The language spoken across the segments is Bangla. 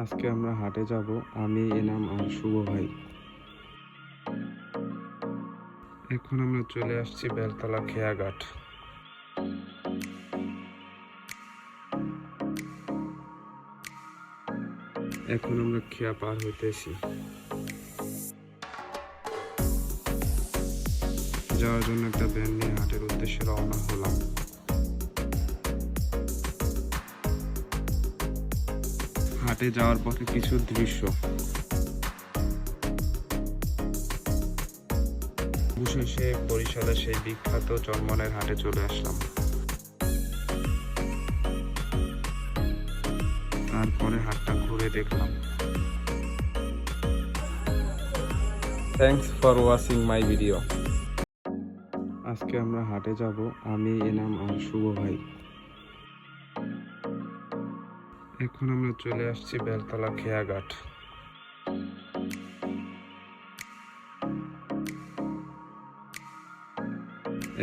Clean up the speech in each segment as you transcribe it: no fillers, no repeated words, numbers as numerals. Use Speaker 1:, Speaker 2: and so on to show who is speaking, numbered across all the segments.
Speaker 1: আজকে আমরা হাটে যাব, আমি, এনাম আর শুভ ভাই। এখন আমরা চলে আসছি বেলতলা খেয়াঘাট। এখন আমরা খেয়া পার হইতেছি, যাওয়ার জন্য একটা ভ্যান নিয়ে হাটের উদ্দেশ্যে রওনা হলাম। হাটে যাওয়ার পথে কিছু দৃশ্য, অবশেষে বরিশালে সেই বিখ্যাত চরমনের হাটে চলে আসলাম। তারপরে হাটটা ঘুরে দেখলাম। Thanks for watching my video. আজকে আমরা হাটে যাব, আমি, এনাম আর শুভ ভাই। এখন আমরা চলে আসছি বেলতলা খেয়াঘাট।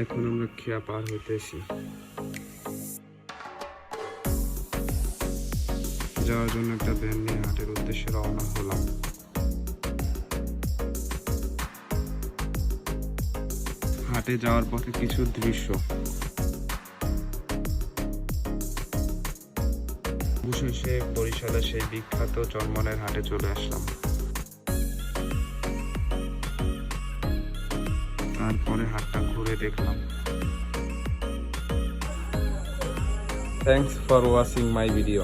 Speaker 1: এখন আমরা খেয়া পার হইতেছি, যাওয়ার জন্য একটা ভ্যান নিয়ে হাটের উদ্দেশ্যে রওনা হলাম। হাটে যাওয়ার পথে কিছু দৃশ্য, অবশেষে বরিশালে সেই বিখ্যাত চরমনের হাটে চলে আসলাম। তারপরে হাটটা ঘুরে দেখলাম। Thanks for watching my video.